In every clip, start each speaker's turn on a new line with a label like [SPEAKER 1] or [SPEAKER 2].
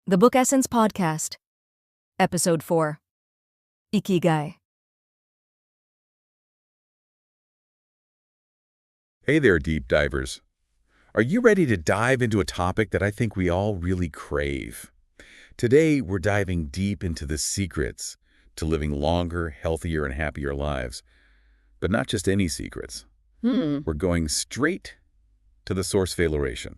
[SPEAKER 1] The Book Essence Podcast, Ep.4, Ikigai.
[SPEAKER 2] Hey there, deep divers. Are you ready to dive into a topic that I think we all really crave? Today, we're diving deep into the secrets to living longer, healthier, and happier lives. But not just any secrets. We're going straight to the source valuation.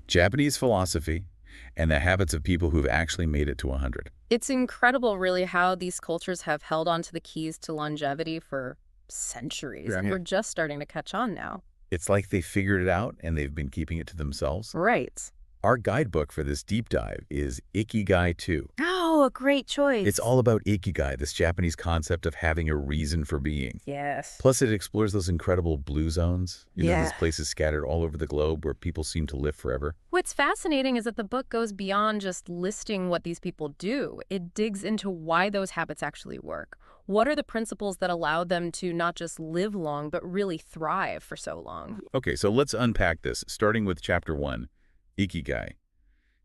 [SPEAKER 2] Japanese philosophy and the habits of people who've actually made it to 100.
[SPEAKER 3] It's incredible, really, how these cultures have held on to the keys to longevity for centuries.
[SPEAKER 2] Yeah.
[SPEAKER 3] We're just starting to catch on now.
[SPEAKER 2] It's like they figured it out and they've been keeping it to themselves.
[SPEAKER 3] Right.
[SPEAKER 2] Our guidebook for this deep dive is Ikigai 2.
[SPEAKER 3] Oh, a great choice.
[SPEAKER 2] It's all about Ikigai, this Japanese concept of having a reason for being.
[SPEAKER 3] Yes.
[SPEAKER 2] Plus, it explores those incredible blue zones. You know,
[SPEAKER 3] Yeah.
[SPEAKER 2] those places scattered all over the globe where people seem to live forever.
[SPEAKER 3] What's fascinating is that the book goes beyond just listing what these people do. It digs into why those habits actually work. What are the principles that allow them to not just live long, but really thrive for so long?
[SPEAKER 2] Okay, so let's unpack this, starting with Chapter 1, Ikigai,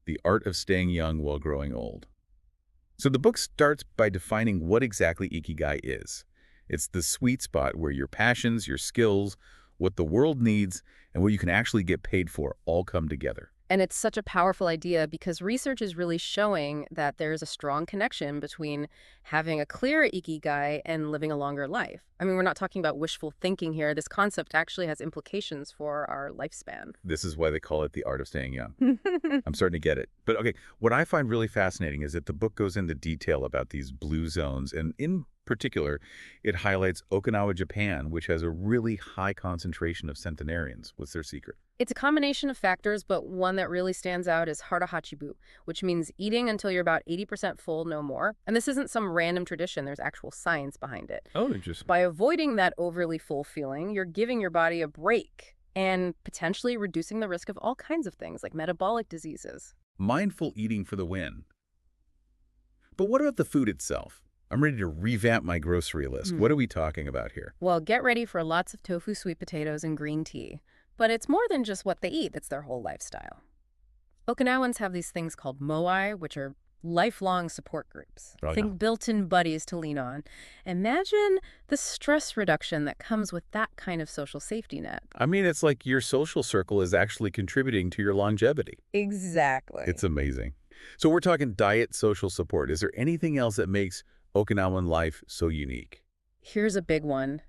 [SPEAKER 2] the art of staying young while growing old. So the book starts by defining what exactly Ikigai is. It's the sweet spot where your passions, your skills, what the world needs, and what you can actually get paid for all come together.
[SPEAKER 3] And it's such a powerful idea because research is really showing that there's a strong connection between having a clear ikigai and living a longer life. I mean, we're not talking about wishful thinking here. This concept actually has implications for our lifespan.
[SPEAKER 2] This is why they call it the art of staying young. I'm starting to get it. But okay, what I find really fascinating is that the book goes into detail about these blue zones, and in particular, it highlights Okinawa, Japan, which has a really high concentration of centenarians. What's their secret?
[SPEAKER 3] It's a combination of factors, but one that really stands out is hara hachibu, which means eating until you're about 80% full, no more. And this isn't some random tradition. There's actual science behind it.
[SPEAKER 2] Oh, interesting.
[SPEAKER 3] By avoiding that overly full feeling, you're giving your body a break and potentially reducing the risk of all kinds of things like metabolic diseases.
[SPEAKER 2] Mindful eating for the win. But what about the food itself? I'm ready to revamp my grocery list. What are we talking about here?
[SPEAKER 3] Well, get ready for lots of tofu, sweet potatoes, and green tea. But it's more than just what they eat, it's their whole lifestyle. Okinawans have these things called moai, which are lifelong support groups.
[SPEAKER 2] Oh,
[SPEAKER 3] Think
[SPEAKER 2] yeah.
[SPEAKER 3] built-in buddies to lean on. Imagine the stress reduction that comes with that kind of social safety net.
[SPEAKER 2] I mean, it's like your social circle is actually contributing to your longevity.
[SPEAKER 3] Exactly.
[SPEAKER 2] It's amazing. So we're talking diet, social support. Is there anything else that makes Okinawan life so unique?
[SPEAKER 3] Here's a big one.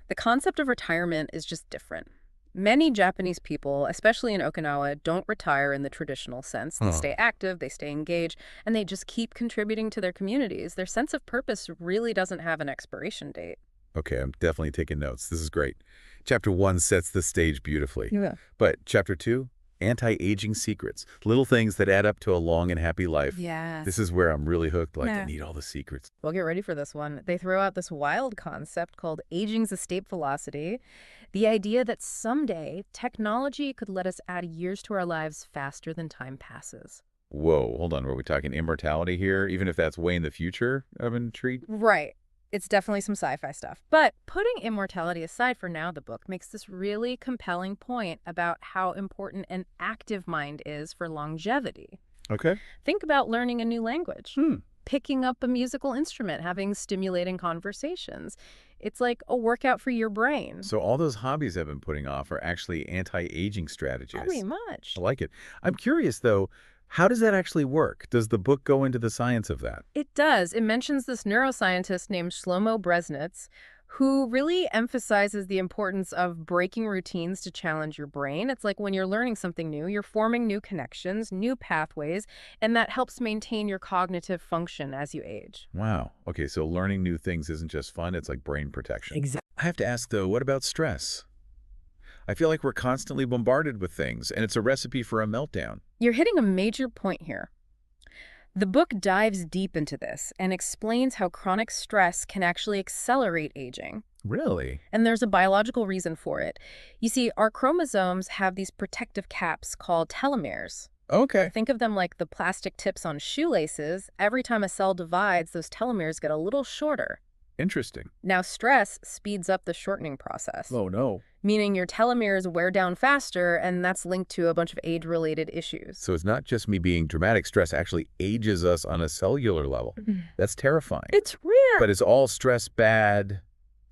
[SPEAKER 3] The concept of retirement is just different. Many Japanese people, especially in Okinawa, don't retire in the traditional sense. They stay active, they stay engaged, and they just keep contributing to their communities. Their sense of purpose really doesn't have an expiration date.
[SPEAKER 2] Okay, I'm definitely taking notes. This is great. Chapter 1 sets the stage beautifully.
[SPEAKER 3] Yeah.
[SPEAKER 2] But Chapter 2, anti-aging secrets. Little things that add up to a long and happy life.
[SPEAKER 3] Yes.
[SPEAKER 2] This is where I'm really hooked. I
[SPEAKER 3] Yeah.
[SPEAKER 2] need all the secrets.
[SPEAKER 3] Well, get ready for this one. They throw out this wild concept called aging's escape velocity. The idea that someday technology could let us add years to our lives faster than time passes.
[SPEAKER 2] Whoa, hold on. Are we talking immortality here? Even if that's way in the future, I'm intrigued.
[SPEAKER 3] Right. It's definitely some sci-fi stuff. But putting immortality aside for now, the book makes this really compelling point about how important an active mind is for longevity.
[SPEAKER 2] Okay.
[SPEAKER 3] Think about learning a new language, picking up a musical instrument, having stimulating conversations. It's like a workout for your brain.
[SPEAKER 2] So all those hobbies I've been putting off are actually anti-aging strategies.
[SPEAKER 3] Pretty much.
[SPEAKER 2] I like it. I'm curious, though, how does that actually work? Does the book go into the science of that?
[SPEAKER 3] It does. It mentions this neuroscientist named Shlomo Bresnitz, who really emphasizes the importance of breaking routines to challenge your brain. It's like when you're learning something new, you're forming new connections, new pathways, and that helps maintain your cognitive function as you age.
[SPEAKER 2] Wow. Okay, so learning new things isn't just fun, it's like brain protection.
[SPEAKER 3] Exactly.
[SPEAKER 2] I have to ask, though, what about stress? I feel like we're constantly bombarded with things, and it's a recipe for a meltdown.
[SPEAKER 3] You're hitting a major point here. The book dives deep into this and explains how chronic stress can actually accelerate aging.
[SPEAKER 2] Really?
[SPEAKER 3] And there's a biological reason for it. You see, our chromosomes have these protective caps called telomeres.
[SPEAKER 2] Okay.
[SPEAKER 3] Think of them like the plastic tips on shoelaces. Every time a cell divides, those telomeres get a little shorter.
[SPEAKER 2] Interesting.
[SPEAKER 3] Now, stress speeds up the shortening process,
[SPEAKER 2] Oh, no.
[SPEAKER 3] meaning your telomeres wear down faster, and that's linked to a bunch of age-related issues.
[SPEAKER 2] So it's not just me being dramatic. Stress actually ages us on a cellular level. That's terrifying.
[SPEAKER 3] It's rare.
[SPEAKER 2] But is all stress bad?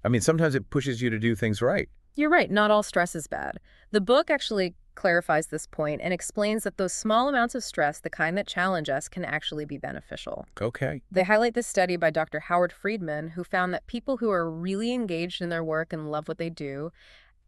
[SPEAKER 2] I mean, sometimes it pushes you to do things right.
[SPEAKER 3] You're right, not all stress is bad. The book actually clarifies this point and explains that those small amounts of stress, the kind that challenge us, can actually be beneficial.
[SPEAKER 2] Okay.
[SPEAKER 3] They highlight this study by Dr. Howard Friedman, who found that people who are really engaged in their work and love what they do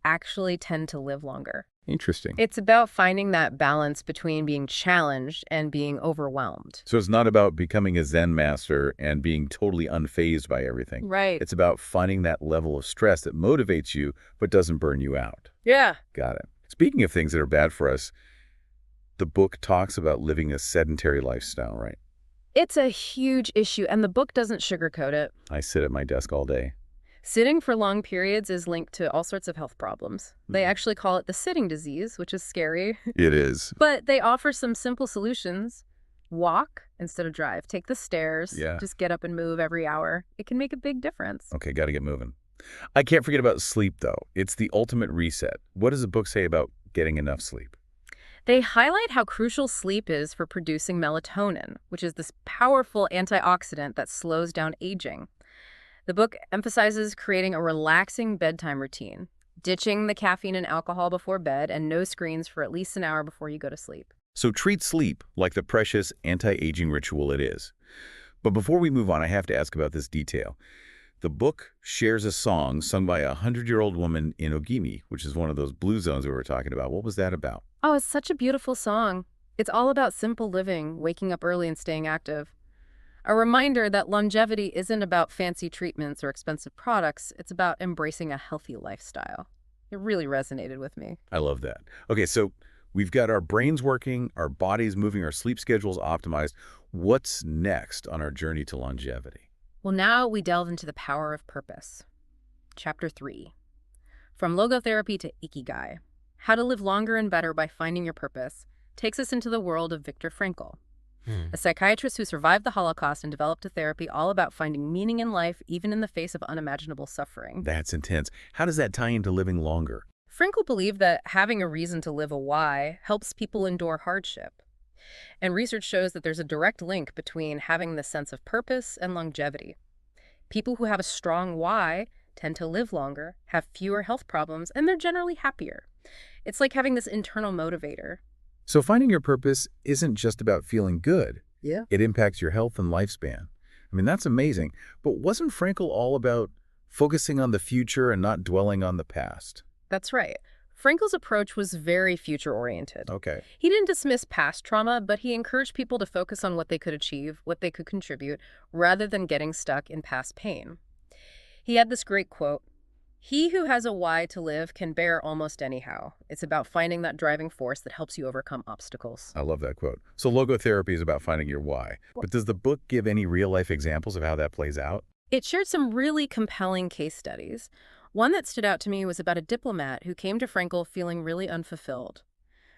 [SPEAKER 3] actually tend to live longer.
[SPEAKER 2] Interesting.
[SPEAKER 3] It's about finding that balance between being challenged and being overwhelmed.
[SPEAKER 2] So it's not about becoming a Zen master and being totally unfazed by everything.
[SPEAKER 3] Right.
[SPEAKER 2] It's about finding that level of stress that motivates you but doesn't burn you out.
[SPEAKER 3] Yeah.
[SPEAKER 2] Got it. Speaking of things that are bad for us, the book talks about living a sedentary lifestyle, right?
[SPEAKER 3] It's a huge issue, and the book doesn't sugarcoat it.
[SPEAKER 2] I sit at my desk all day.
[SPEAKER 3] Sitting for long periods is linked to all sorts of health problems. They actually call it the sitting disease, which is scary.
[SPEAKER 2] It is.
[SPEAKER 3] But they offer some simple solutions. Walk instead of drive. Take the stairs.
[SPEAKER 2] Yeah.
[SPEAKER 3] Just get up and move every hour. It can make a big difference.
[SPEAKER 2] Okay, got to get moving. I can't forget about sleep, though. It's the ultimate reset. What does the book say about getting enough sleep?
[SPEAKER 3] They highlight how crucial sleep is for producing melatonin, which is this powerful antioxidant that slows down aging. The book emphasizes creating a relaxing bedtime routine, ditching the caffeine and alcohol before bed, and no screens for at least an hour before you go to sleep.
[SPEAKER 2] So treat sleep like the precious anti-aging ritual it is. But before we move on, I have to ask about this detail. The book shares a song sung by a 100-year-old woman in Ogimi, which is one of those blue zones we were talking about. What was that about?
[SPEAKER 3] Oh, it's such a beautiful song. It's all about simple living, waking up early and staying active. A reminder that longevity isn't about fancy treatments or expensive products. It's about embracing a healthy lifestyle. It really resonated with me.
[SPEAKER 2] I love that. Okay, so we've got our brains working, our bodies moving, our sleep schedules optimized. What's next on our journey to longevity?
[SPEAKER 3] Well, now we delve into the power of purpose. Chapter 3. From logotherapy to Ikigai. How to live longer and better by finding your purpose takes us into the world of Viktor Frankl, a psychiatrist who survived the Holocaust and developed a therapy all about finding meaning in life, even in the face of unimaginable suffering.
[SPEAKER 2] That's intense. How does that tie into living longer?
[SPEAKER 3] Frankl believed that having a reason to live, a why, helps people endure hardship. And research shows that there's a direct link between having this sense of purpose and longevity. People who have a strong why tend to live longer, have fewer health problems, and they're generally happier. It's like having this internal motivator.
[SPEAKER 2] So finding your purpose isn't just about feeling good.
[SPEAKER 3] Yeah.
[SPEAKER 2] It impacts your health and lifespan. I mean, that's amazing. But wasn't Frankl all about focusing on the future and not dwelling on the past?
[SPEAKER 3] That's right. Frankl's approach was very future-oriented.
[SPEAKER 2] Okay.
[SPEAKER 3] He didn't dismiss past trauma, but he encouraged people to focus on what they could achieve, what they could contribute, rather than getting stuck in past pain. He had this great quote, "He who has a why to live can bear almost anyhow. It's about finding that driving force that helps you overcome obstacles."
[SPEAKER 2] I love that quote. So logotherapy is about finding your why. But does the book give any real-life examples of how that plays out?
[SPEAKER 3] It shared some really compelling case studies. One that stood out to me was about a diplomat who came to Frankl feeling really unfulfilled.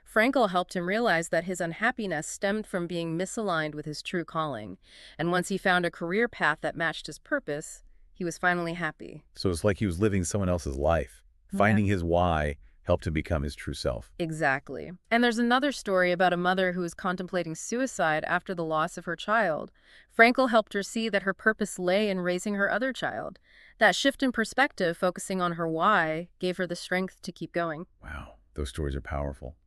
[SPEAKER 3] Frankl helped him realize that his unhappiness stemmed from being misaligned with his true calling. And once he found a career path that matched his purpose, he was finally happy.
[SPEAKER 2] So it's like he was living someone else's life. Finding his why helped him become his true self.
[SPEAKER 3] Exactly. And there's another story about a mother who was contemplating suicide after the loss of her child. Frankl helped her see that her purpose lay in raising her other child. That shift in perspective, focusing on her why, gave her the strength to keep going.
[SPEAKER 2] Wow, those stories are powerful.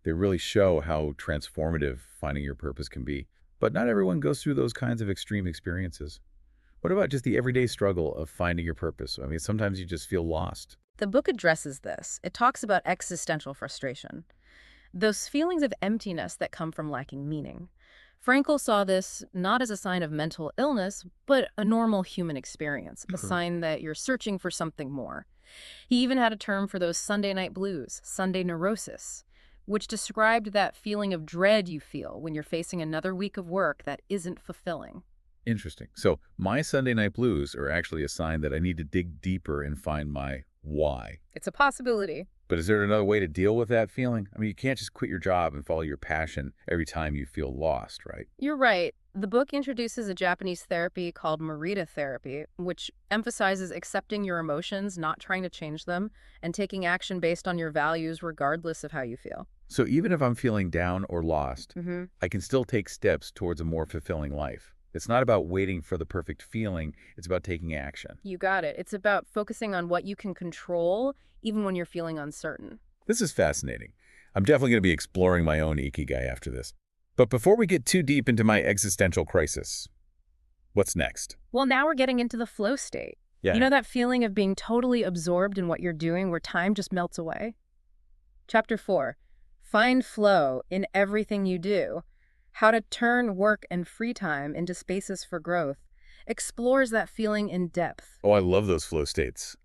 [SPEAKER 2] They really show how transformative finding your purpose can be. But not everyone goes through those kinds of extreme experiences. What about just the everyday struggle of finding your purpose? I mean, sometimes you just feel lost.
[SPEAKER 3] The book addresses this. It talks about existential frustration, those feelings of emptiness that come from lacking meaning. Frankl saw this not as a sign of mental illness, but a normal human experience, a sign that you're searching for something more. He even had a term for those Sunday night blues, Sunday neurosis, which described that feeling of dread you feel when you're facing another week of work that isn't fulfilling.
[SPEAKER 2] Interesting. So my Sunday night blues are actually a sign that I need to dig deeper and find my why.
[SPEAKER 3] It's a possibility.
[SPEAKER 2] But is there another way to deal with that feeling? I mean, you can't just quit your job and follow your passion every time you feel lost, right?
[SPEAKER 3] You're right. The book introduces a Japanese therapy called Morita therapy, which emphasizes accepting your emotions, not trying to change them, and taking action based on your values regardless of how you feel.
[SPEAKER 2] So even if I'm feeling down or lost,
[SPEAKER 3] Mm-hmm.
[SPEAKER 2] I can still take steps towards a more fulfilling life. It's not about waiting for the perfect feeling. It's about taking action.
[SPEAKER 3] You got it. It's about focusing on what you can control, even when you're feeling uncertain.
[SPEAKER 2] This is fascinating. I'm definitely going to be exploring my own Ikigai after this. But before we get too deep into my existential crisis, what's next?
[SPEAKER 3] Well, now we're getting into the flow state.
[SPEAKER 2] Yeah.
[SPEAKER 3] You know that feeling of being totally absorbed in what you're doing where time just melts away? Chapter 4, Find Flow in Everything You Do. How to Turn Work and Free Time into Spaces for Growth, explores that feeling in depth.
[SPEAKER 2] Oh, I love those flow states.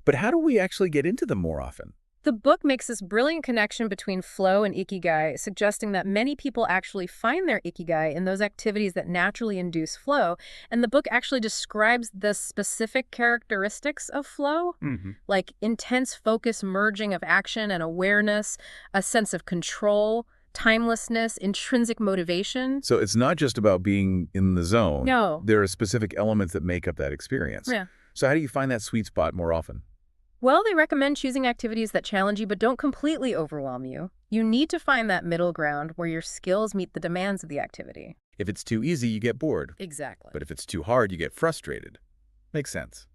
[SPEAKER 2] But how do we actually get into them more often?
[SPEAKER 3] The book makes this brilliant connection between flow and Ikigai, suggesting that many people actually find their Ikigai in those activities that naturally induce flow. And the book actually describes the specific characteristics of flow, like intense focus, merging of action and awareness, a sense of control, timelessness, intrinsic motivation.
[SPEAKER 2] So it's not just about being in the zone.
[SPEAKER 3] No.
[SPEAKER 2] There are specific elements that make up that experience.
[SPEAKER 3] Yeah.
[SPEAKER 2] So how do you find that sweet spot more often?
[SPEAKER 3] Well, they recommend choosing activities that challenge you but don't completely overwhelm you. You need to find that middle ground where your skills meet the demands of the activity.
[SPEAKER 2] If it's too easy, you get bored.
[SPEAKER 3] Exactly.
[SPEAKER 2] But if it's too hard, you get frustrated. Makes sense.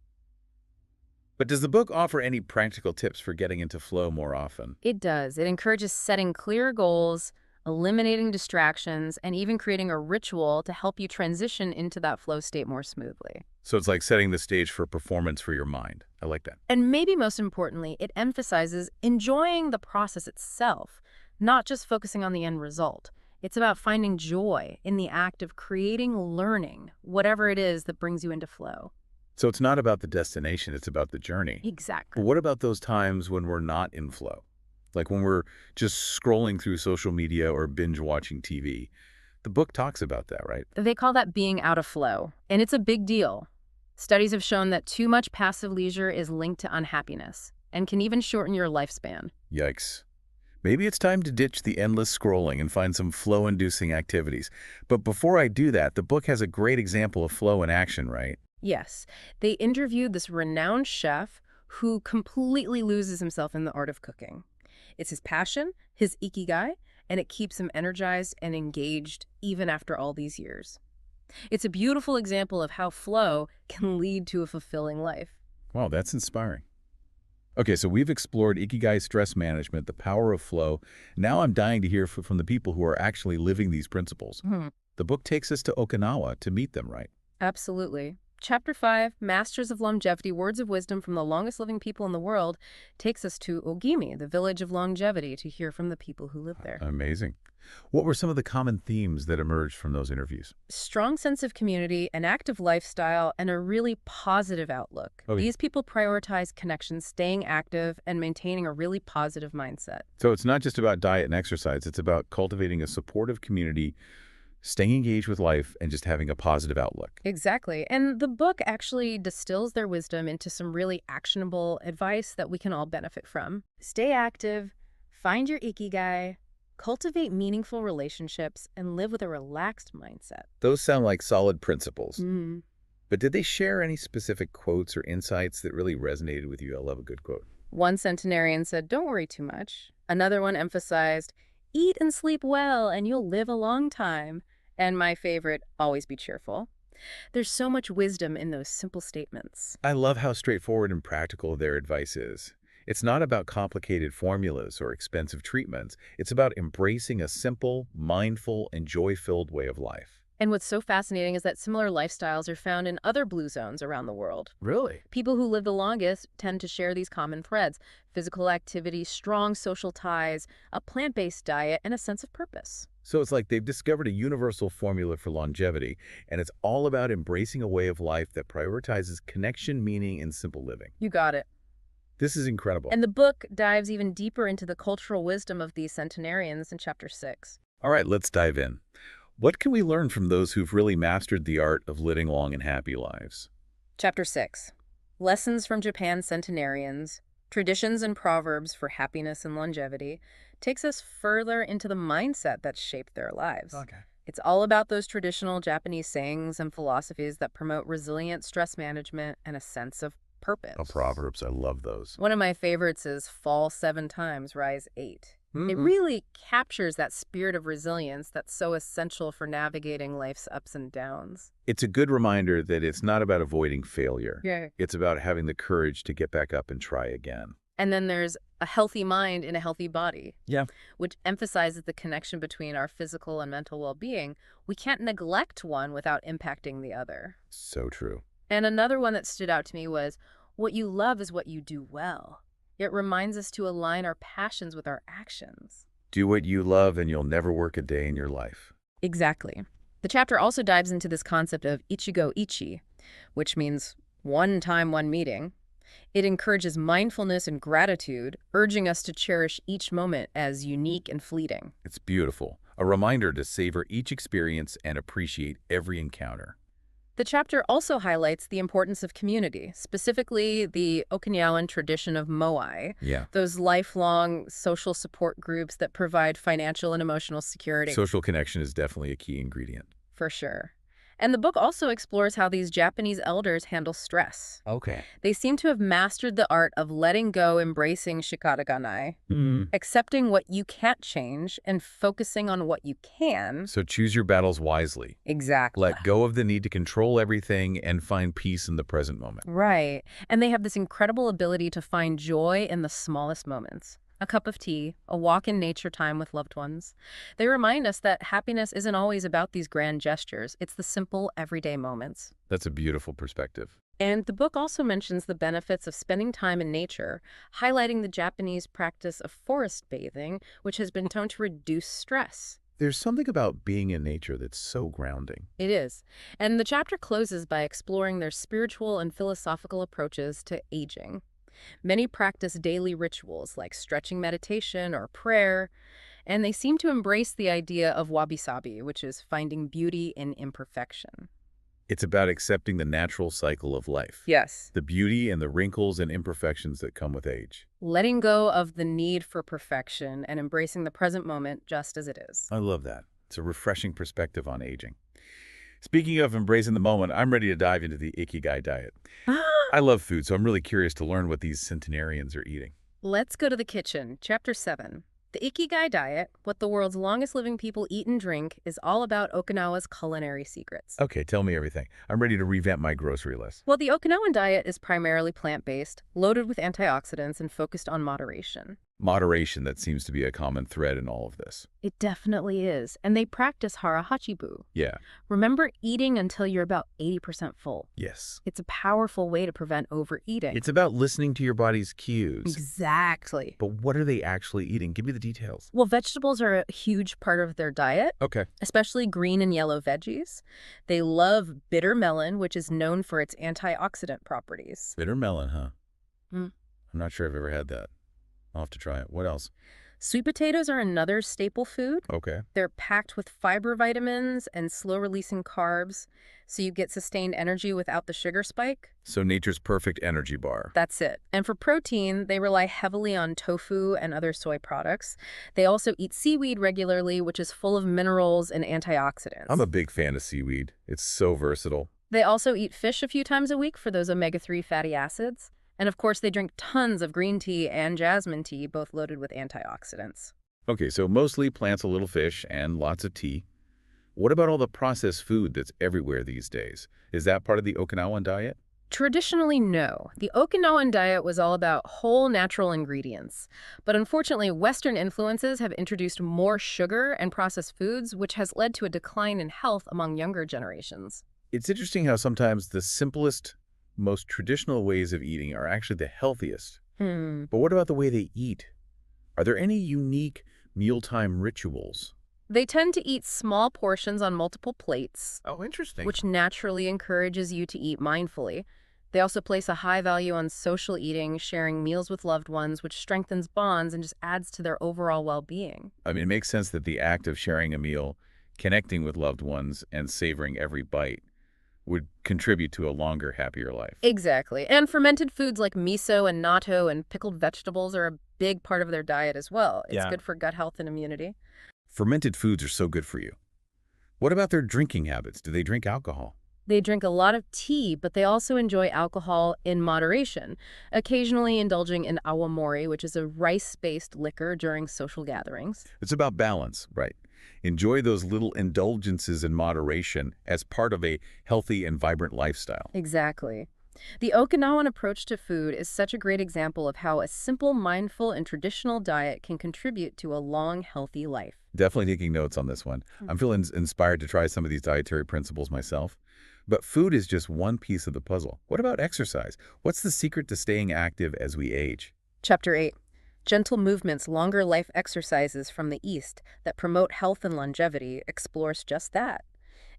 [SPEAKER 2] But does the book offer any practical tips for getting into flow more often?
[SPEAKER 3] It does. It encourages setting clear goals, eliminating distractions, and even creating a ritual to help you transition into that flow state more smoothly.
[SPEAKER 2] So it's like setting the stage for performance for your mind. I like that.
[SPEAKER 3] And maybe most importantly, it emphasizes enjoying the process itself, not just focusing on the end result. It's about finding joy in the act of creating, learning, whatever it is that brings you into flow.
[SPEAKER 2] So it's not about the destination, it's about the journey.
[SPEAKER 3] Exactly.
[SPEAKER 2] But what about those times when we're not in flow? Like when we're just scrolling through social media or binge watching TV. The book talks about that, right?
[SPEAKER 3] They call that being out of flow, and it's a big deal. Studies have shown that too much passive leisure is linked to unhappiness and can even shorten your lifespan.
[SPEAKER 2] Yikes. Maybe it's time to ditch the endless scrolling and find some flow-inducing activities. But before I do that, the book has a great example of flow in action, right?
[SPEAKER 3] Yes, they interviewed this renowned chef who completely loses himself in the art of cooking. It's his passion, his Ikigai, and it keeps him energized and engaged even after all these years. It's a beautiful example of how flow can lead to a fulfilling life.
[SPEAKER 2] Wow, that's inspiring. Okay, so we've explored Ikigai stress management, the power of flow. Now I'm dying to hear from the people who are actually living these principles. The book takes us to Okinawa to meet them, right?
[SPEAKER 3] Absolutely. Chapter 5, Masters of Longevity, Words of Wisdom from the Longest Living People in the World, takes us to Ogimi, the village of longevity, to hear from the people who live there.
[SPEAKER 2] Amazing. What were some of the common themes that emerged from those interviews?
[SPEAKER 3] Strong sense of community, an active lifestyle, and a really positive outlook.
[SPEAKER 2] Okay.
[SPEAKER 3] These people prioritize connections, staying active, and maintaining a really positive mindset.
[SPEAKER 2] So it's not just about diet and exercise. It's about cultivating a supportive community, staying engaged with life, and just having a positive outlook.
[SPEAKER 3] Exactly. And the book actually distills their wisdom into some really actionable advice that we can all benefit from. Stay active, find your Ikigai, cultivate meaningful relationships, and live with a relaxed mindset.
[SPEAKER 2] Those sound like solid principles.
[SPEAKER 3] Mm-hmm.
[SPEAKER 2] But did they share any specific quotes or insights that really resonated with you? I love a good quote.
[SPEAKER 3] One centenarian said, "Don't worry too much." Another one emphasized, "Eat and sleep well, and you'll live a long time." And my favorite, "Always be cheerful." There's so much wisdom in those simple statements.
[SPEAKER 2] I love how straightforward and practical their advice is. It's not about complicated formulas or expensive treatments. It's about embracing a simple, mindful, and joy-filled way of life.
[SPEAKER 3] And what's so fascinating is that similar lifestyles are found in other blue zones around the world.
[SPEAKER 2] Really?
[SPEAKER 3] People who live the longest tend to share these common threads: physical activity, strong social ties, a plant-based diet, and a sense of purpose.
[SPEAKER 2] So it's like they've discovered a universal formula for longevity, and it's all about embracing a way of life that prioritizes connection, meaning, and simple living.
[SPEAKER 3] You got it.
[SPEAKER 2] This is incredible.
[SPEAKER 3] And the book dives even deeper into the cultural wisdom of these centenarians in Chapter 6.
[SPEAKER 2] All right, let's dive in. What can we learn from those who've really mastered the art of living long and happy lives?
[SPEAKER 3] Chapter 6. Lessons from Japan's centenarians, traditions and proverbs for happiness and longevity, takes us further into the mindset that shaped their lives.
[SPEAKER 2] Okay.
[SPEAKER 3] It's all about those traditional Japanese sayings and philosophies that promote resilient stress management and a sense of purpose.
[SPEAKER 2] Oh, Proverbs, I love those.
[SPEAKER 3] One of my favorites is fall 7 times, rise 8. It really captures that spirit of resilience that's so essential for navigating life's ups and downs.
[SPEAKER 2] It's a good reminder that it's not about avoiding failure.
[SPEAKER 3] Yeah.
[SPEAKER 2] It's about having the courage to get back up and try again.
[SPEAKER 3] And then there's a healthy mind in a healthy body.
[SPEAKER 2] Yeah.
[SPEAKER 3] Which emphasizes the connection between our physical and mental well-being. We can't neglect one without impacting the other.
[SPEAKER 2] So true.
[SPEAKER 3] And another one that stood out to me was, what you love is what you do well. It reminds us to align our passions with our actions.
[SPEAKER 2] Do what you love and you'll never work a day in your life.
[SPEAKER 3] Exactly. The chapter also dives into this concept of Ichigo Ichi, which means one time, one meeting. It encourages mindfulness and gratitude, urging us to cherish each moment as unique and fleeting.
[SPEAKER 2] It's beautiful. A reminder to savor each experience and appreciate every encounter.
[SPEAKER 3] The chapter also highlights the importance of community, specifically the Okinawan tradition of moai, those lifelong social support groups that provide financial and emotional security.
[SPEAKER 2] Social connection is definitely a key ingredient.
[SPEAKER 3] For sure. And the book also explores how these Japanese elders handle stress.
[SPEAKER 2] Okay.
[SPEAKER 3] They seem to have mastered the art of letting go, embracing shikaraganai, accepting what you can't change, and focusing on what you can.
[SPEAKER 2] So choose your battles wisely.
[SPEAKER 3] Exactly.
[SPEAKER 2] Let go of the need to control everything and find peace in the present moment.
[SPEAKER 3] Right. And they have this incredible ability to find joy in the smallest moments. A cup of tea, a walk in nature time with loved ones. They remind us that happiness isn't always about these grand gestures. It's the simple, everyday moments.
[SPEAKER 2] That's a beautiful perspective.
[SPEAKER 3] And the book also mentions the benefits of spending time in nature, highlighting the Japanese practice of forest bathing, which has been known to reduce stress.
[SPEAKER 2] There's something about being in nature that's so grounding.
[SPEAKER 3] It is. And the chapter closes by exploring their spiritual and philosophical approaches to aging. Many practice daily rituals like stretching meditation or prayer, and they seem to embrace the idea of wabi-sabi, which is finding beauty in imperfection.
[SPEAKER 2] It's about accepting the natural cycle of life.
[SPEAKER 3] Yes.
[SPEAKER 2] The beauty and the wrinkles and imperfections that come with age.
[SPEAKER 3] Letting go of the need for perfection and embracing the present moment just as it is.
[SPEAKER 2] I love that. It's a refreshing perspective on aging. Speaking of embracing the moment, I'm ready to dive into the Ikigai diet. I love food, so I'm really curious to learn what these centenarians are eating.
[SPEAKER 3] Let's go to the kitchen. Chapter 7. The Ikigai diet, what the world's longest living people eat and drink, is all about Okinawa's culinary secrets.
[SPEAKER 2] Okay, tell me everything. I'm ready to revamp my grocery list.
[SPEAKER 3] Well, the Okinawan diet is primarily plant-based, loaded with antioxidants, and focused on moderation.
[SPEAKER 2] Moderation, that seems to be a common thread in all of this.
[SPEAKER 3] It definitely is. And they practice hara-hachibu.
[SPEAKER 2] Yeah.
[SPEAKER 3] Remember eating until you're about 80% full.
[SPEAKER 2] Yes.
[SPEAKER 3] It's a powerful way to prevent overeating.
[SPEAKER 2] It's about listening to your body's cues.
[SPEAKER 3] Exactly.
[SPEAKER 2] But what are they actually eating? Give me the details.
[SPEAKER 3] Well, vegetables are a huge part of their diet.
[SPEAKER 2] Okay.
[SPEAKER 3] Especially green and yellow veggies. They love bitter melon, which is known for its antioxidant properties.
[SPEAKER 2] Bitter melon, huh? I'm not sure I've ever had that. I'll have to try it. What else?
[SPEAKER 3] Sweet potatoes are another staple food.
[SPEAKER 2] Okay.
[SPEAKER 3] They're packed with fiber vitamins and slow-releasing carbs, so you get sustained energy without the sugar spike.
[SPEAKER 2] So nature's perfect energy bar.
[SPEAKER 3] That's it. And for protein, they rely heavily on tofu and other soy products. They also eat seaweed regularly, which is full of minerals and antioxidants.
[SPEAKER 2] I'm a big fan of seaweed. It's so versatile.
[SPEAKER 3] They also eat fish a few times a week for those omega-3 fatty acids. And of course, they drink tons of green tea and jasmine tea, both loaded with antioxidants.
[SPEAKER 2] Okay, so mostly plants, a little fish, and lots of tea. What about all the processed food that's everywhere these days? Is that part of the Okinawan diet?
[SPEAKER 3] Traditionally, no. The Okinawan diet was all about whole natural ingredients. But unfortunately, Western influences have introduced more sugar and processed foods, which has led to a decline in health among younger generations.
[SPEAKER 2] It's interesting how sometimes the simplest, most traditional ways of eating are actually the healthiest. But what about the way they eat? Are there any unique mealtime rituals?
[SPEAKER 3] They tend to eat small portions on multiple plates.
[SPEAKER 2] Oh, interesting.
[SPEAKER 3] Which naturally encourages you to eat mindfully. They also place a high value on social eating, sharing meals with loved ones, which strengthens bonds and just adds to their overall well-being.
[SPEAKER 2] I mean, it makes sense that the act of sharing a meal, connecting with loved ones, and savoring every bite would contribute to a longer, happier life.
[SPEAKER 3] Exactly. And fermented foods like miso and natto and pickled vegetables are a big part of their diet as well. It's good for gut health and immunity.
[SPEAKER 2] Fermented foods are so good for you. What about their drinking habits? Do they drink alcohol?
[SPEAKER 3] They drink a lot of tea, but they also enjoy alcohol in moderation, occasionally indulging in awamori, which is a rice-based liquor during social gatherings.
[SPEAKER 2] It's about balance, right? Enjoy those little indulgences in moderation as part of a healthy and vibrant lifestyle.
[SPEAKER 3] Exactly. The Okinawan approach to food is such a great example of how a simple, mindful, and traditional diet can contribute to a long, healthy life.
[SPEAKER 2] Definitely taking notes on this one. I'm feeling inspired to try some of these dietary principles myself. But food is just one piece of the puzzle. What about exercise? What's the secret to staying active as we age?
[SPEAKER 3] Chapter 8. Gentle Movements, Longer Life Exercises from the East that Promote Health and Longevity explores just that.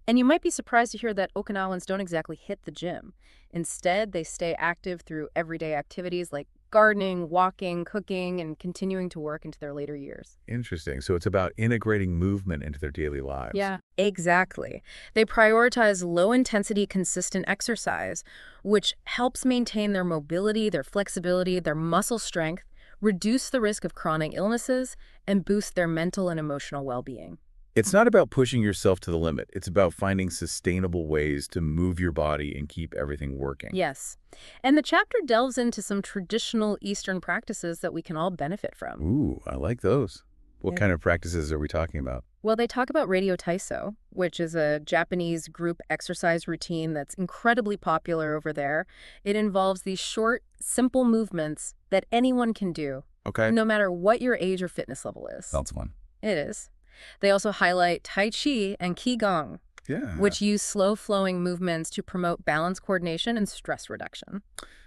[SPEAKER 3] And you might be surprised to hear that Okinawans don't exactly hit the gym. Instead, they stay active through everyday activities like gardening, walking, cooking, and continuing to work into their later years.
[SPEAKER 2] Interesting. So it's about integrating movement into their daily lives.
[SPEAKER 3] Yeah, exactly. They prioritize low-intensity, consistent exercise, which helps maintain their mobility, their flexibility, their muscle strength, reduce the risk of chronic illnesses, and boost their mental and emotional well-being.
[SPEAKER 2] It's not about pushing yourself to the limit. It's about finding sustainable ways to move your body and keep everything working.
[SPEAKER 3] Yes. And the chapter delves into some traditional Eastern practices that we can all benefit from.
[SPEAKER 2] Ooh, I like those. What
[SPEAKER 3] Yeah.
[SPEAKER 2] kind of practices are we talking about?
[SPEAKER 3] Well, they talk about Radio Taiso, which is a Japanese group exercise routine that's incredibly popular over there. It involves these short, simple movements that anyone can do,
[SPEAKER 2] Okay.
[SPEAKER 3] no matter what your age or fitness level is.
[SPEAKER 2] Sounds fun.
[SPEAKER 3] It is. They also highlight Tai Chi and Qigong,
[SPEAKER 2] Yeah.
[SPEAKER 3] which use slow-flowing movements to promote balance coordination and stress reduction.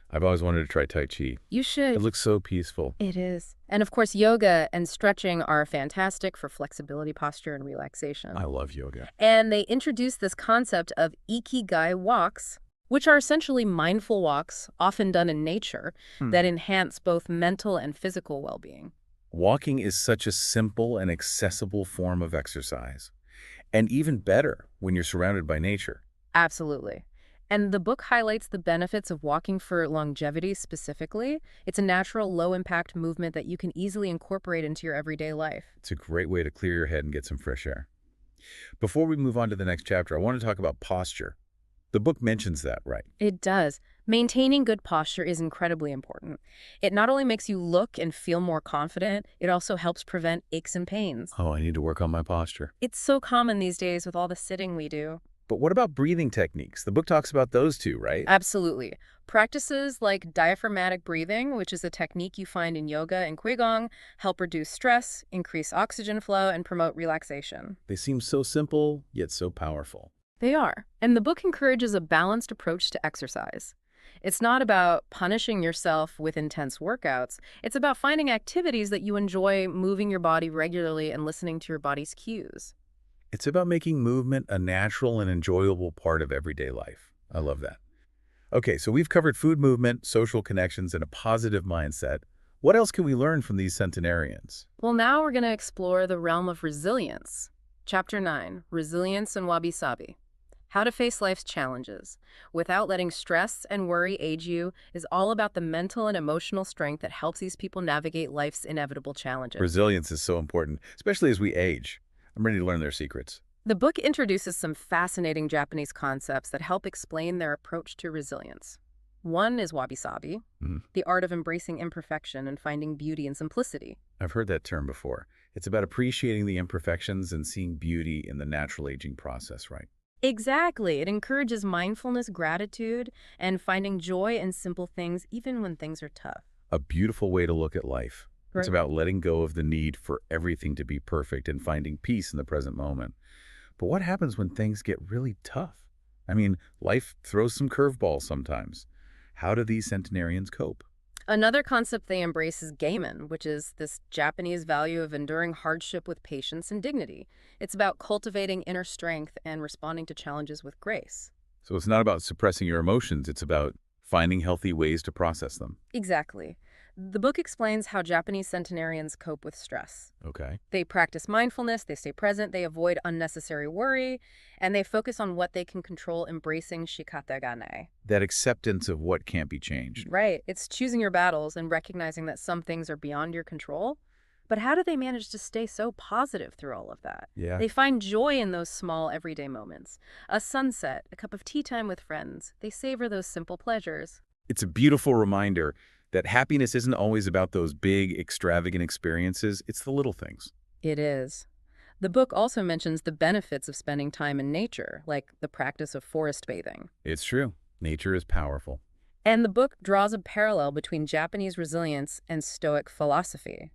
[SPEAKER 2] I've always wanted to try Tai Chi.
[SPEAKER 3] You should.
[SPEAKER 2] It looks so peaceful.
[SPEAKER 3] It is. And of course, yoga and stretching are fantastic for flexibility, posture, and relaxation.
[SPEAKER 2] I love yoga.
[SPEAKER 3] And they introduce this concept of Ikigai walks, which are essentially mindful walks, often done in nature, that enhance both mental and physical well-being.
[SPEAKER 2] Walking is such a simple and accessible form of exercise. And even better when you're surrounded by nature.
[SPEAKER 3] Absolutely. And the book highlights the benefits of walking for longevity specifically. It's a natural, low-impact movement that you can easily incorporate into your everyday life.
[SPEAKER 2] It's a great way to clear your head and get some fresh air. Before we move on to the next chapter, I want to talk about posture. The book mentions that, right?
[SPEAKER 3] It does. Maintaining good posture is incredibly important. It not only makes you look and feel more confident, it also helps prevent aches and pains.
[SPEAKER 2] Oh, I need to work on my posture.
[SPEAKER 3] It's so common these days with all the sitting we do.
[SPEAKER 2] But what about breathing techniques? The book talks about those too, right?
[SPEAKER 3] Absolutely. Practices like diaphragmatic breathing, which is a technique you find in yoga and Qigong, help reduce stress, increase oxygen flow, and promote relaxation.
[SPEAKER 2] They seem so simple, yet so powerful.
[SPEAKER 3] They are. And the book encourages a balanced approach to exercise. It's not about punishing yourself with intense workouts. It's about finding activities that you enjoy, moving your body regularly, and listening to your body's cues.
[SPEAKER 2] It's about making movement a natural and enjoyable part of everyday life. I love that. Okay, so we've covered food movement, social connections, and a positive mindset. What else can we learn from these centenarians?
[SPEAKER 3] Well, now we're going to explore the realm of resilience. Chapter 9, Resilience and Wabi-Sabi. How to face life's challenges without letting stress and worry age you is all about the mental and emotional strength that helps these people navigate life's inevitable challenges.
[SPEAKER 2] Resilience is so important, especially as we age. I'm ready to learn their secrets.
[SPEAKER 3] The book introduces some fascinating Japanese concepts that help explain their approach to resilience. One is wabi-sabi, the art of embracing imperfection and finding beauty in simplicity.
[SPEAKER 2] I've heard that term before. It's about appreciating the imperfections and seeing beauty in the natural aging process, right?
[SPEAKER 3] Exactly. It encourages mindfulness, gratitude, and finding joy in simple things, even when things are tough.
[SPEAKER 2] A beautiful way to look at life.
[SPEAKER 3] Right.
[SPEAKER 2] It's about letting go of the need for everything to be perfect and finding peace in the present moment. But what happens when things get really tough? I mean, life throws some curveballs sometimes. How do these centenarians cope?
[SPEAKER 3] Another concept they embrace is gaiman, which is this Japanese value of enduring hardship with patience and dignity. It's about cultivating inner strength and responding to challenges with grace.
[SPEAKER 2] So it's not about suppressing your emotions. It's about finding healthy ways to process them.
[SPEAKER 3] Exactly. The book explains how Japanese centenarians cope with stress.
[SPEAKER 2] Okay.
[SPEAKER 3] They practice mindfulness, they stay present, they avoid unnecessary worry, and they focus on what they can control, embracing shikatagane.
[SPEAKER 2] That acceptance of what can't be changed.
[SPEAKER 3] Right. It's choosing your battles and recognizing that some things are beyond your control, But how do they manage to stay so positive through all of that?
[SPEAKER 2] Yeah.
[SPEAKER 3] They find joy in those small everyday moments. A sunset, a cup of tea time with friends. They savor those simple pleasures.
[SPEAKER 2] It's a beautiful reminder that happiness isn't always about those big, extravagant experiences. It's the little things.
[SPEAKER 3] It is. The book also mentions the benefits of spending time in nature, like the practice of forest bathing.
[SPEAKER 2] It's true. Nature is powerful.
[SPEAKER 3] And the book draws a parallel between Japanese resilience and Stoic philosophy.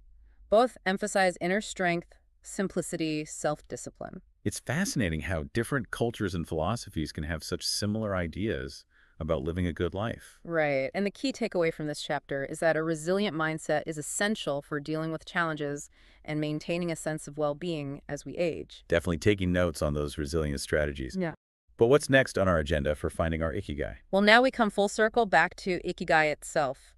[SPEAKER 3] Both emphasize inner strength, simplicity, self-discipline.
[SPEAKER 2] It's fascinating how different cultures and philosophies can have such similar ideas about living a good life.
[SPEAKER 3] Right. And the key takeaway from this chapter is that a resilient mindset is essential for dealing with challenges and maintaining a sense of well-being as we age.
[SPEAKER 2] Definitely taking notes on those resilience strategies.
[SPEAKER 3] Yeah.
[SPEAKER 2] But what's next on our agenda for finding our Ikigai?
[SPEAKER 3] Well, now we come full circle back to Ikigai itself.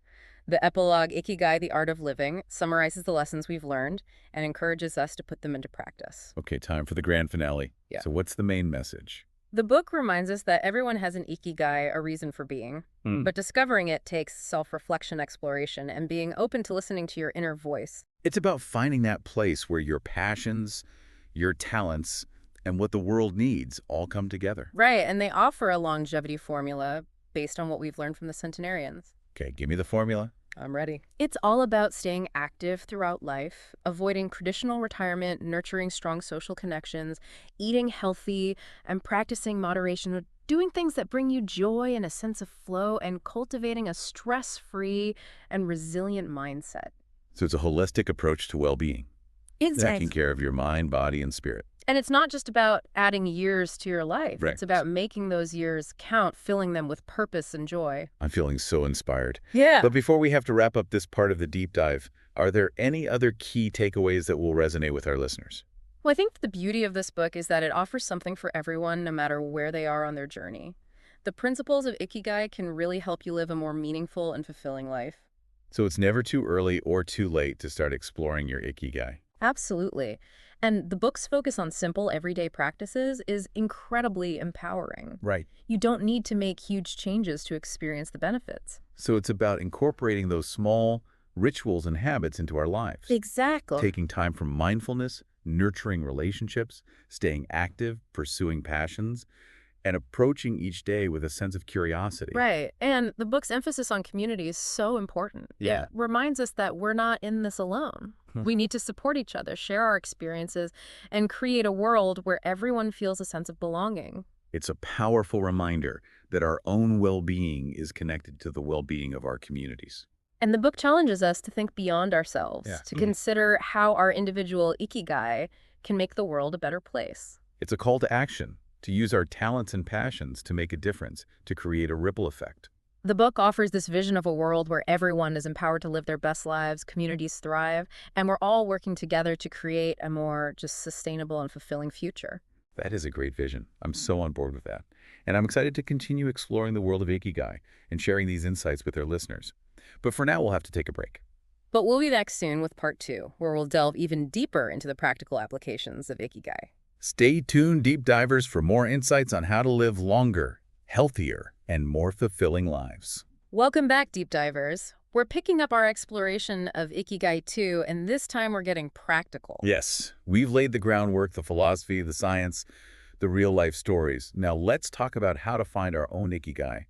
[SPEAKER 3] The epilogue, Ikigai, the Art of Living, summarizes the lessons we've learned and encourages us to put them into practice.
[SPEAKER 2] Okay, time for the grand finale.
[SPEAKER 3] Yeah.
[SPEAKER 2] So what's the main message?
[SPEAKER 3] The book reminds us that everyone has an Ikigai, a reason for being, but discovering it takes self-reflection, exploration, and being open to listening to your inner voice.
[SPEAKER 2] It's about finding that place where your passions, your talents, and what the world needs all come together.
[SPEAKER 3] Right, and they offer a longevity formula based on what we've learned from the centenarians.
[SPEAKER 2] Okay, give me the formula.
[SPEAKER 3] I'm ready. It's all about staying active throughout life, avoiding traditional retirement, nurturing strong social connections, eating healthy, and practicing moderation, doing things that bring you joy and a sense of flow, and cultivating a stress-free and resilient mindset.
[SPEAKER 2] So it's a holistic approach to well-being, taking care of your mind, body, and spirit.
[SPEAKER 3] And it's not just about adding years to your life.
[SPEAKER 2] Right.
[SPEAKER 3] It's about making those years count, filling them with purpose and joy.
[SPEAKER 2] I'm feeling so inspired.
[SPEAKER 3] Yeah.
[SPEAKER 2] But before we have to wrap up this part of the deep dive, are there any other key takeaways that will resonate with our listeners?
[SPEAKER 3] Well, I think the beauty of this book is that it offers something for everyone, no matter where they are on their journey. The principles of Ikigai can really help you live a more meaningful and fulfilling life.
[SPEAKER 2] So it's never too early or too late to start exploring your Ikigai.
[SPEAKER 3] Absolutely. And the book's focus on simple, everyday practices is incredibly empowering.
[SPEAKER 2] Right.
[SPEAKER 3] You don't need to make huge changes to experience the benefits.
[SPEAKER 2] So it's about incorporating those small rituals and habits into our lives.
[SPEAKER 3] Exactly.
[SPEAKER 2] Taking time for mindfulness, nurturing relationships, staying active, pursuing passions, and approaching each day with a sense of curiosity.
[SPEAKER 3] Right. And the book's emphasis on community is so important.
[SPEAKER 2] Yeah.
[SPEAKER 3] It reminds us that we're not in this alone. We need to support each other, share our experiences, and create a world where everyone feels a sense of belonging.
[SPEAKER 2] It's a powerful reminder that our own well-being is connected to the well-being of our communities.
[SPEAKER 3] And the book challenges us to think beyond ourselves, to consider how our individual Ikigai can make the world a better place.
[SPEAKER 2] It's a call to action, to use our talents and passions to make a difference, to create a ripple effect.
[SPEAKER 3] The book offers this vision of a world where everyone is empowered to live their best lives, communities thrive, and we're all working together to create a more just sustainable and fulfilling future.
[SPEAKER 2] That is a great vision. I'm so on board with that. And I'm excited to continue exploring the world of Ikigai and sharing these insights with our listeners. But for now, we'll have to take a break.
[SPEAKER 3] But we'll be back soon with part 2, where we'll delve even deeper into the practical applications of Ikigai.
[SPEAKER 2] Stay tuned, deep divers, for more insights on how to live longer, healthier, and more fulfilling lives.
[SPEAKER 3] Welcome back, deep divers. We're picking up our exploration of Ikigai 2, and this time we're getting practical.
[SPEAKER 2] Yes, we've laid the groundwork, the philosophy, the science, the real-life stories. Now let's talk about how to find our own Ikigai.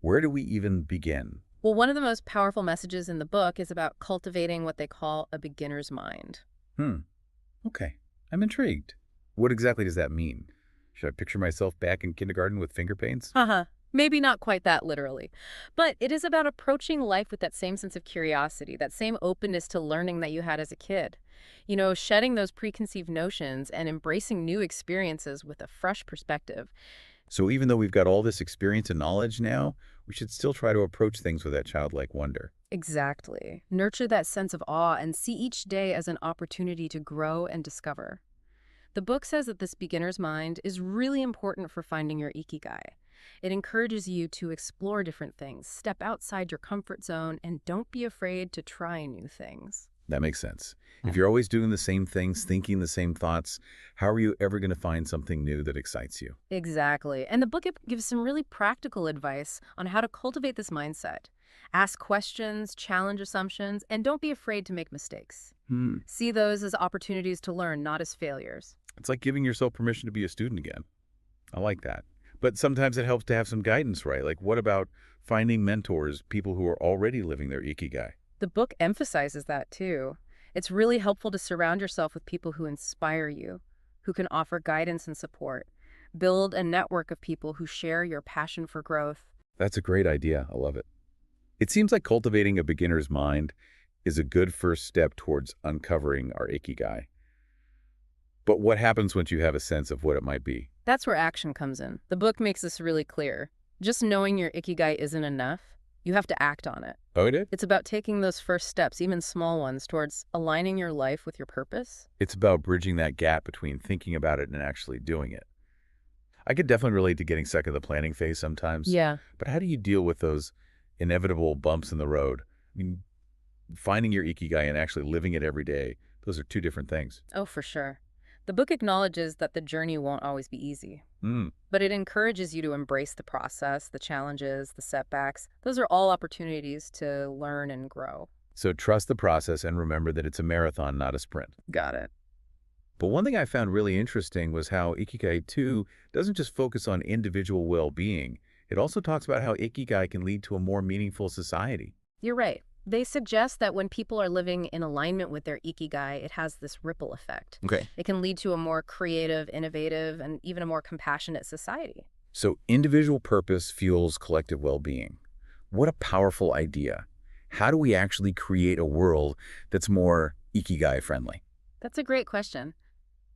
[SPEAKER 2] Where do we even begin?
[SPEAKER 3] Well, one of the most powerful messages in the book is about cultivating what they call a beginner's mind.
[SPEAKER 2] Okay, I'm intrigued. What exactly does that mean? Should I picture myself back in kindergarten with finger paints?
[SPEAKER 3] Maybe not quite that literally. But it is about approaching life with that same sense of curiosity, that same openness to learning that you had as a kid. You know, shedding those preconceived notions and embracing new experiences with a fresh perspective.
[SPEAKER 2] So even though we've got all this experience and knowledge now, we should still try to approach things with that childlike wonder.
[SPEAKER 3] Exactly. Nurture that sense of awe and see each day as an opportunity to grow and discover. The book says that this beginner's mind is really important for finding your Ikigai. It encourages you to explore different things, step outside your comfort zone, and don't be afraid to try new things.
[SPEAKER 2] That makes sense. If you're always doing the same things, thinking the same thoughts, how are you ever going to find something new that excites you?
[SPEAKER 3] Exactly. And the book gives some really practical advice on how to cultivate this mindset. Ask questions, challenge assumptions, and don't be afraid to make mistakes.
[SPEAKER 2] Hmm.
[SPEAKER 3] See those as opportunities to learn, not as failures.
[SPEAKER 2] It's like giving yourself permission to be a student again. I like that. But sometimes it helps to have some guidance, right? Like, what about finding mentors, people who are already living their Ikigai?
[SPEAKER 3] The book emphasizes that too. It's really helpful to surround yourself with people who inspire you, who can offer guidance and support. Build a network of people who share your passion for growth.
[SPEAKER 2] That's a great idea. I love it. It seems like cultivating a beginner's mind is a good first step towards uncovering our Ikigai. But what happens once you have a sense of what it might be?
[SPEAKER 3] That's where action comes in. The book makes this really clear. Just knowing your Ikigai isn't enough. You have to act on it.
[SPEAKER 2] Oh, it is?
[SPEAKER 3] It's about taking those first steps, even small ones, towards aligning your life with your purpose.
[SPEAKER 2] It's about bridging that gap between thinking about it and actually doing it. I could definitely relate to getting stuck in the planning phase sometimes.
[SPEAKER 3] Yeah.
[SPEAKER 2] But how do you deal with those inevitable bumps in the road? I mean, finding your Ikigai and actually living it every day, those are two different things.
[SPEAKER 3] Oh, for sure. The book acknowledges that the journey won't always be easy, but it encourages you to embrace the process, the challenges, the setbacks. Those are all opportunities to learn and grow.
[SPEAKER 2] So trust the process and remember that it's a marathon, not a sprint.
[SPEAKER 3] Got it.
[SPEAKER 2] But one thing I found really interesting was how Ikigai 2 doesn't just focus on individual well-being. It also talks about how Ikigai can lead to a more meaningful society.
[SPEAKER 3] You're right. They suggest that when people are living in alignment with their Ikigai, it has this ripple effect.
[SPEAKER 2] Okay.
[SPEAKER 3] It can lead to a more creative, innovative, and even a more compassionate society.
[SPEAKER 2] So individual purpose fuels collective well-being. What a powerful idea. How do we actually create a world that's more Ikigai friendly?
[SPEAKER 3] That's a great question.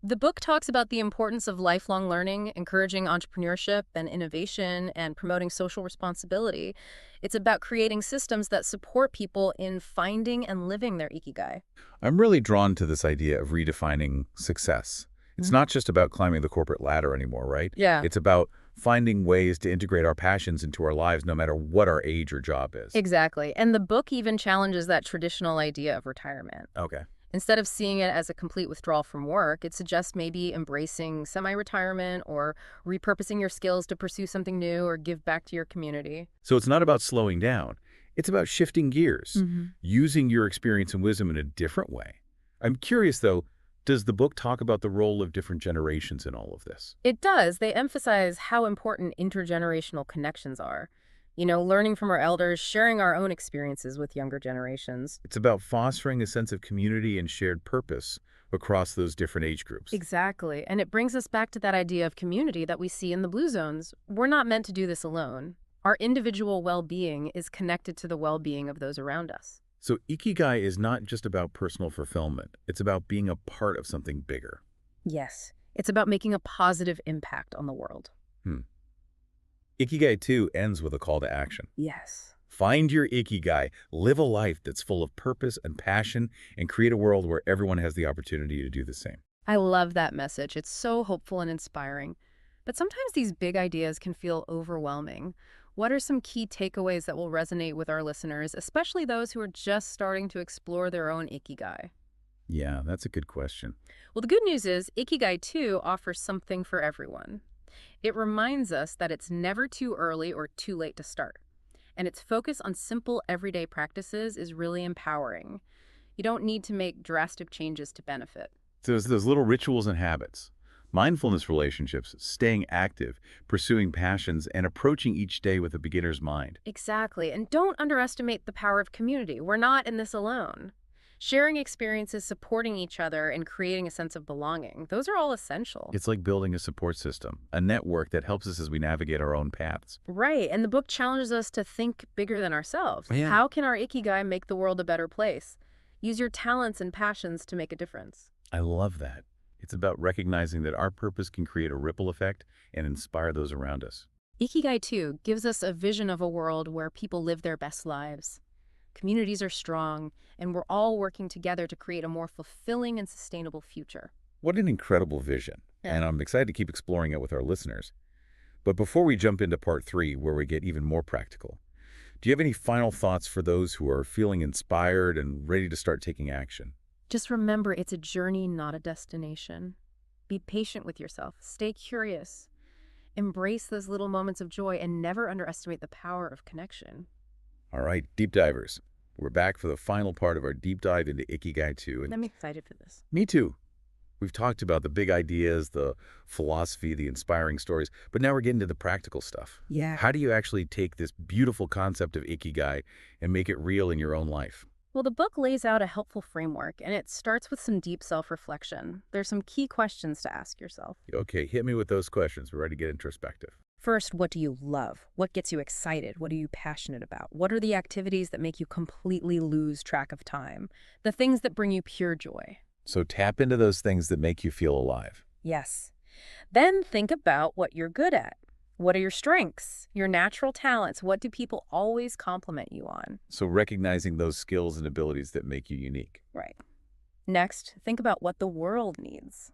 [SPEAKER 3] The book talks about the importance of lifelong learning, encouraging entrepreneurship and innovation, and promoting social responsibility. It's about creating systems that support people in finding and living their Ikigai.
[SPEAKER 2] I'm really drawn to this idea of redefining success. It's not just about climbing the corporate ladder anymore, right?
[SPEAKER 3] Yeah.
[SPEAKER 2] It's about finding ways to integrate our passions into our lives no matter what our age or job is.
[SPEAKER 3] Exactly. And the book even challenges that traditional idea of retirement.
[SPEAKER 2] Okay.
[SPEAKER 3] Instead of seeing it as a complete withdrawal from work, it suggests maybe embracing semi-retirement or repurposing your skills to pursue something new or give back to your community.
[SPEAKER 2] So it's not about slowing down. It's about shifting gears, using your experience and wisdom in a different way. I'm curious, though, does the book talk about the role of different generations in all of this?
[SPEAKER 3] It does. They emphasize how important intergenerational connections are. You know, learning from our elders, sharing our own experiences with younger generations.
[SPEAKER 2] It's about fostering a sense of community and shared purpose across those different age groups.
[SPEAKER 3] Exactly. And it brings us back to that idea of community that we see in the Blue Zones. We're not meant to do this alone. Our individual well-being is connected to the well-being of those around us.
[SPEAKER 2] So Ikigai is not just about personal fulfillment. It's about being a part of something bigger.
[SPEAKER 3] Yes. It's about making a positive impact on the world.
[SPEAKER 2] Ikigai 2 ends with a call to action.
[SPEAKER 3] Yes.
[SPEAKER 2] Find your Ikigai, live a life that's full of purpose and passion, and create a world where everyone has the opportunity to do the same.
[SPEAKER 3] I love that message. It's so hopeful and inspiring. But sometimes these big ideas can feel overwhelming. What are some key takeaways that will resonate with our listeners, especially those who are just starting to explore their own Ikigai?
[SPEAKER 2] Yeah, that's a good question.
[SPEAKER 3] Well, the good news is Ikigai 2 offers something for everyone. It reminds us that it's never too early or too late to start. And its focus on simple everyday practices is really empowering. You don't need to make drastic changes to benefit.
[SPEAKER 2] So there's those little rituals and habits, mindfulness relationships, staying active, pursuing passions, and approaching each day with a beginner's mind.
[SPEAKER 3] Exactly. And don't underestimate the power of community. We're not in this alone. Sharing experiences, supporting each other, and creating a sense of belonging, those are all essential.
[SPEAKER 2] It's like building a support system, a network that helps us as we navigate our own paths.
[SPEAKER 3] Right. And the book challenges us to think bigger than ourselves.
[SPEAKER 2] Yeah.
[SPEAKER 3] How can our Ikigai make the world a better place? Use your talents and passions to make a difference.
[SPEAKER 2] I love that. It's about recognizing that our purpose can create a ripple effect and inspire those around us.
[SPEAKER 3] Ikigai 2 gives us a vision of a world where people live their best lives. Communities are strong, and we're all working together to create a more fulfilling and sustainable future.
[SPEAKER 2] What an incredible vision, and I'm excited to keep exploring it with our listeners. But before we jump into part 3, where we get even more practical, do you have any final thoughts for those who are feeling inspired and ready to start taking action?
[SPEAKER 3] Just remember, it's a journey, not a destination. Be patient with yourself. Stay curious. Embrace those little moments of joy and never underestimate the power of connection.
[SPEAKER 2] All right, deep divers. We're back for the final part of our deep dive into Ikigai 2. And
[SPEAKER 3] I'm excited for this.
[SPEAKER 2] me too. We've talked about the big ideas, the philosophy, the inspiring stories, but now we're getting to the practical stuff.
[SPEAKER 3] Yeah.
[SPEAKER 2] How do you actually take this beautiful concept of Ikigai and make it real in your own life?
[SPEAKER 3] Well, the book lays out a helpful framework, and it starts with some deep self-reflection. There's some key questions to ask yourself.
[SPEAKER 2] Okay, hit me with those questions. We're ready to get introspective.
[SPEAKER 3] First, what do you love? What gets you excited? What are you passionate about? What are the activities that make you completely lose track of time? The things that bring you pure joy.
[SPEAKER 2] So tap into those things that make you feel alive.
[SPEAKER 3] Yes. Then think about what you're good at. What are your strengths? Your natural talents? What do people always compliment you on?
[SPEAKER 2] So recognizing those skills and abilities that make you unique.
[SPEAKER 3] Right. Next, think about what the world needs.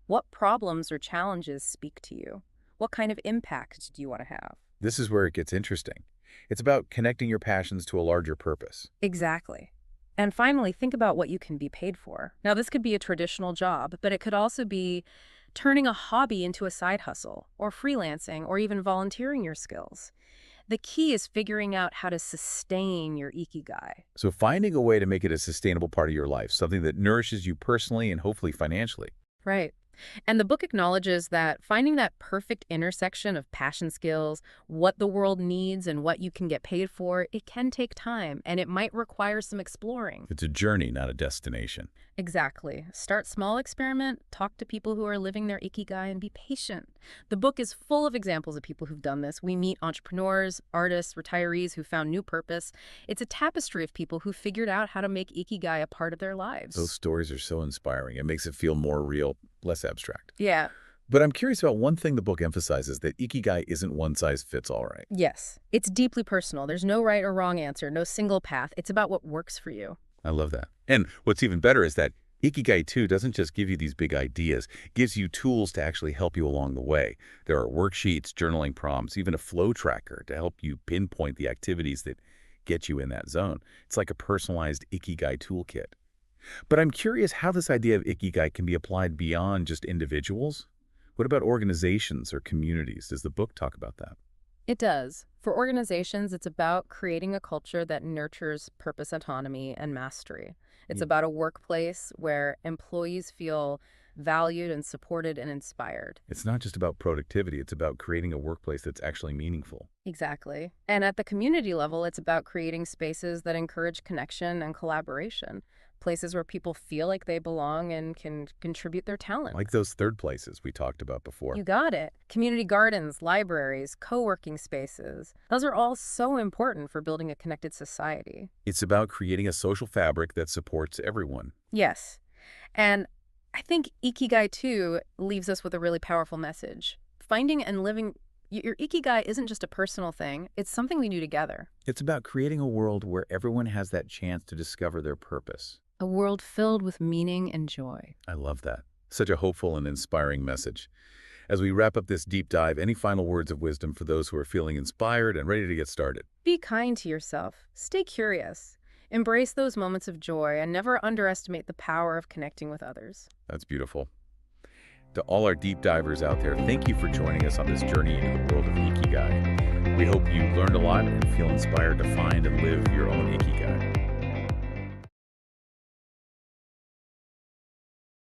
[SPEAKER 3] What problems or challenges speak to you? What kind of impact do you want to have?
[SPEAKER 2] This is where it gets interesting. It's about connecting your passions to a larger purpose.
[SPEAKER 3] Exactly. And finally, think about what you can be paid for. Now, this could be a traditional job, but it could also be turning a hobby into a side hustle, or freelancing, or even volunteering your skills. The key is figuring out how to sustain your Ikigai.
[SPEAKER 2] So finding a way to make it a sustainable part of your life, something that nourishes you personally and hopefully financially.
[SPEAKER 3] Right. And the book acknowledges that finding that perfect intersection of passion skills, what the world needs, and what you can get paid for, it can take time, and it might require some exploring.
[SPEAKER 2] It's a journey, not a destination.
[SPEAKER 3] Exactly. Start small, experiment, talk to people who are living their Ikigai, and be patient. The book is full of examples of people who've done this. We meet entrepreneurs, artists, retirees who found new purpose. It's a tapestry of people who figured out how to make Ikigai a part of their lives.
[SPEAKER 2] Those stories are so inspiring. It makes it feel more real, less abstract.
[SPEAKER 3] Yeah.
[SPEAKER 2] But I'm curious about one thing the book emphasizes, that Ikigai isn't one size fits all, right?
[SPEAKER 3] Yes. It's deeply personal. There's no right or wrong answer, no single path. It's about what works for you.
[SPEAKER 2] I love that. And what's even better is that Ikigai 2 doesn't just give you these big ideas, it gives you tools to actually help you along the way. There are worksheets, journaling prompts, even a flow tracker to help you pinpoint the activities that get you in that zone. It's like a personalized Ikigai toolkit. But I'm curious how this idea of Ikigai can be applied beyond just individuals. What about organizations or communities? Does the book talk about that?
[SPEAKER 3] It does. For organizations, it's about creating a culture that nurtures purpose, autonomy, and mastery. It's about a workplace where employees feel valued and supported and inspired.
[SPEAKER 2] It's not just about productivity, it's about creating a workplace that's actually meaningful.
[SPEAKER 3] Exactly. And at the community level, it's about creating spaces that encourage connection and collaboration. Places where people feel like they belong and can contribute their talent.
[SPEAKER 2] Like those third places we talked about before.
[SPEAKER 3] You got it. Community gardens, libraries, co-working spaces. Those are all so important for building a connected society.
[SPEAKER 2] It's about creating a social fabric that supports everyone.
[SPEAKER 3] Yes. And I think Ikigai 2 leaves us with a really powerful message. Finding and living your Ikigai isn't just a personal thing. It's something we do together.
[SPEAKER 2] It's about creating a world where everyone has that chance to discover their purpose.
[SPEAKER 3] A world filled with meaning and joy.
[SPEAKER 2] I love that. Such a hopeful and inspiring message. As we wrap up this deep dive, any final words of wisdom for those who are feeling inspired and ready to get started?
[SPEAKER 3] Be kind to yourself. Stay curious. Embrace those moments of joy and never underestimate the power of connecting with others.
[SPEAKER 2] That's beautiful. To all our deep divers out there, thank you for joining us on this journey into the world of Ikigai. We hope you learned a lot and feel inspired to find and live your own Ikigai.